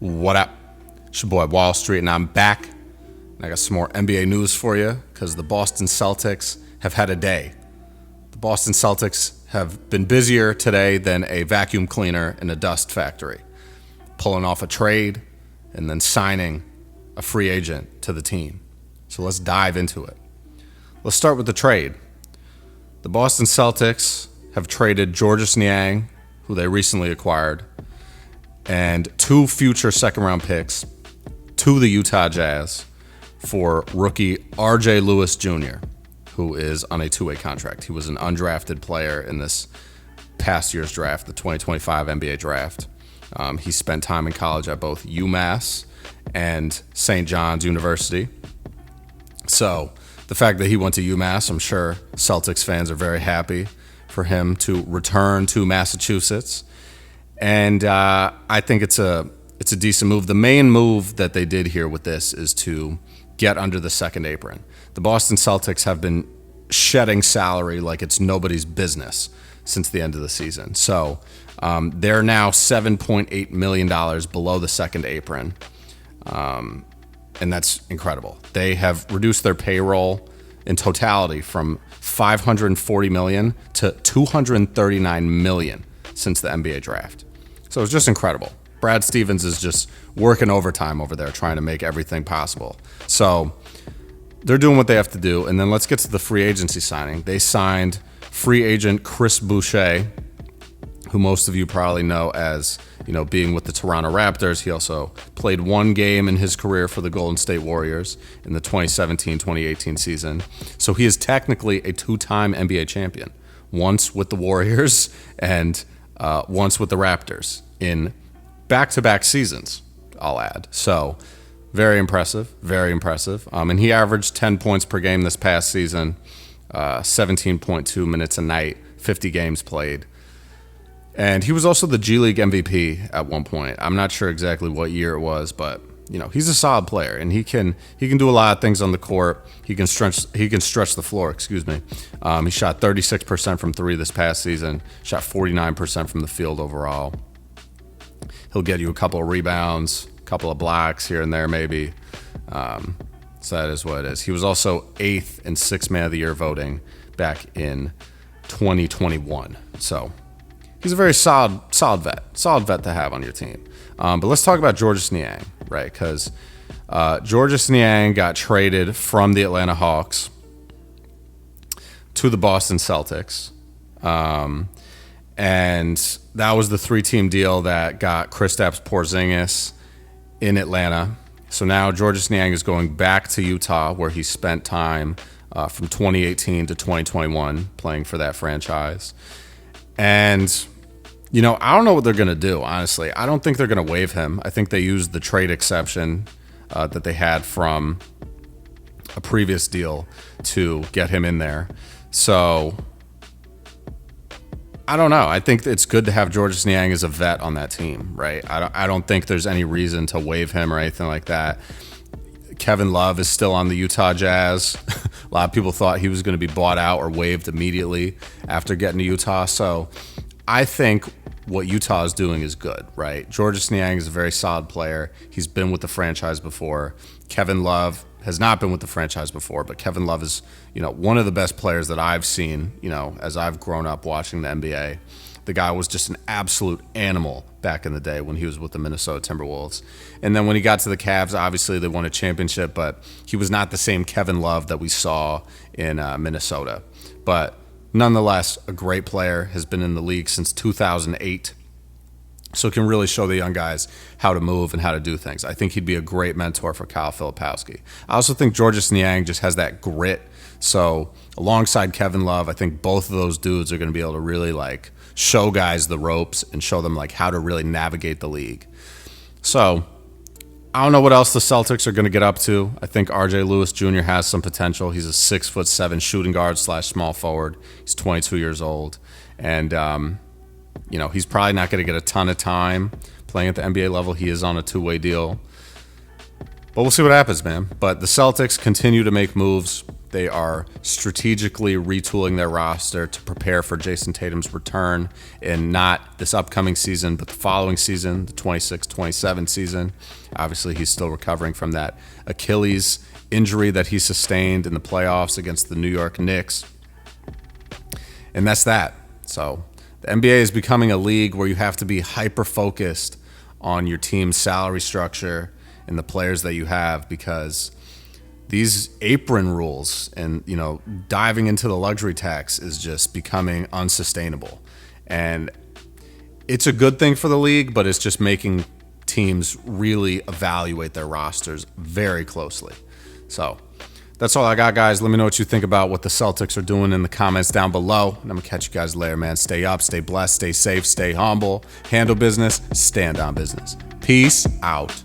What up? It's your boy Wall Street, and I'm back. And I got some more NBA news for you because the Boston Celtics have had a day. The Boston Celtics have been busier today than a vacuum cleaner in a dust factory, pulling off a trade and then signing a free agent to the team. So let's dive into it. Let's start with the trade. The Boston Celtics have traded Georges Niang, who they recently acquired, and 2 future second-round picks to the Utah Jazz for rookie RJ Lewis Jr., who is on a 2-way contract. He was an undrafted player in this past year's draft, the 2025 NBA draft. He spent time in college at both UMass and St. John's University. So the fact that he went to UMass, I'm sure Celtics fans are very happy for him to return to Massachusetts. And I think it's a decent move. The main move that they did here with this is to get under the second apron. The Boston Celtics have been shedding salary like it's nobody's business since the end of the season. So they're now $7.8 million below the second apron. And that's incredible. They have reduced their payroll in totality from $540 million to $239 million since the NBA draft. So it's just incredible. Brad Stevens is just working overtime over there trying to make everything possible. So they're doing what they have to do. And then let's get to the free agency signing. They signed free agent Chris Boucher, who most of you probably know as, being with the Toronto Raptors. He also played 1 game in his career for the Golden State Warriors in the 2017-2018 season. So he is technically a 2-time NBA champion, once with the Warriors and once with the Raptors in back-to-back seasons, I'll add. So very impressive, very impressive. And he averaged 10 points per game this past season, 17.2 minutes a night, 50 games played. And he was also the G League MVP at one point. I'm not sure exactly what year it was, but he's a solid player, and he can do a lot of things on the court. He can stretch the floor. Excuse me. He shot 36% from 3 this past season. Shot 49% from the field overall. He'll get you a couple of rebounds, a couple of blocks here and there, maybe. So that is what it is. He was also 8th in 6th Man of the Year voting back in 2021. So he's a very solid vet to have on your team. But let's talk about Georges Niang, right? Because Georges Niang got traded from the Atlanta Hawks to the Boston Celtics. And that was the 3-team deal that got Kristaps Porzingis in Atlanta. So now Georges Niang is going back to Utah, where he spent time from 2018 to 2021 playing for that franchise. And, I don't know what they're going to do, honestly. I don't think they're going to waive him. I think they used the trade exception that they had from a previous deal to get him in there. So I don't know. I think it's good to have Georges Niang as a vet on that team, right? I don't think there's any reason to waive him or anything like that. Kevin Love is still on the Utah Jazz. A lot of people thought he was going to be bought out or waived immediately after getting to Utah. So I think what Utah is doing is good, right? Georges Niang is a very solid player. He's been with the franchise before. Kevin Love has not been with the franchise before, but Kevin Love is, one of the best players that I've seen, as I've grown up watching the NBA. The guy was just an absolute animal back in the day when he was with the Minnesota Timberwolves. And then when he got to the Cavs, obviously they won a championship, but he was not the same Kevin Love that we saw in Minnesota. But nonetheless, a great player, has been in the league since 2008. So can really show the young guys how to move and how to do things. I think he'd be a great mentor for Kyle Filipowski. I also think Georges Niang just has that grit. So alongside Kevin Love, I think both of those dudes are going to be able to really show guys the ropes and show them how to really navigate the league. So I don't know what else the Celtics are going to get up to. I think RJ Lewis Jr. has some potential. He's a 6'7" shooting guard / small forward. He's 22 years old. And, he's probably not going to get a ton of time playing at the NBA level. He is on a 2-way deal. But we'll see what happens, man. But the Celtics continue to make moves. They are strategically retooling their roster to prepare for Jason Tatum's return in not this upcoming season, but the following season, the 26-27 season. Obviously, he's still recovering from that Achilles injury that he sustained in the playoffs against the New York Knicks. And that's that. So the NBA is becoming a league where you have to be hyper-focused on your team's salary structure and the players that you have, because these apron rules and, diving into the luxury tax is just becoming unsustainable. And it's a good thing for the league, but it's just making teams really evaluate their rosters very closely. So that's all I got, guys. Let me know what you think about what the Celtics are doing in the comments down below. And I'm going to catch you guys later, man. Stay up, stay blessed, stay safe, stay humble, handle business, stand on business. Peace out.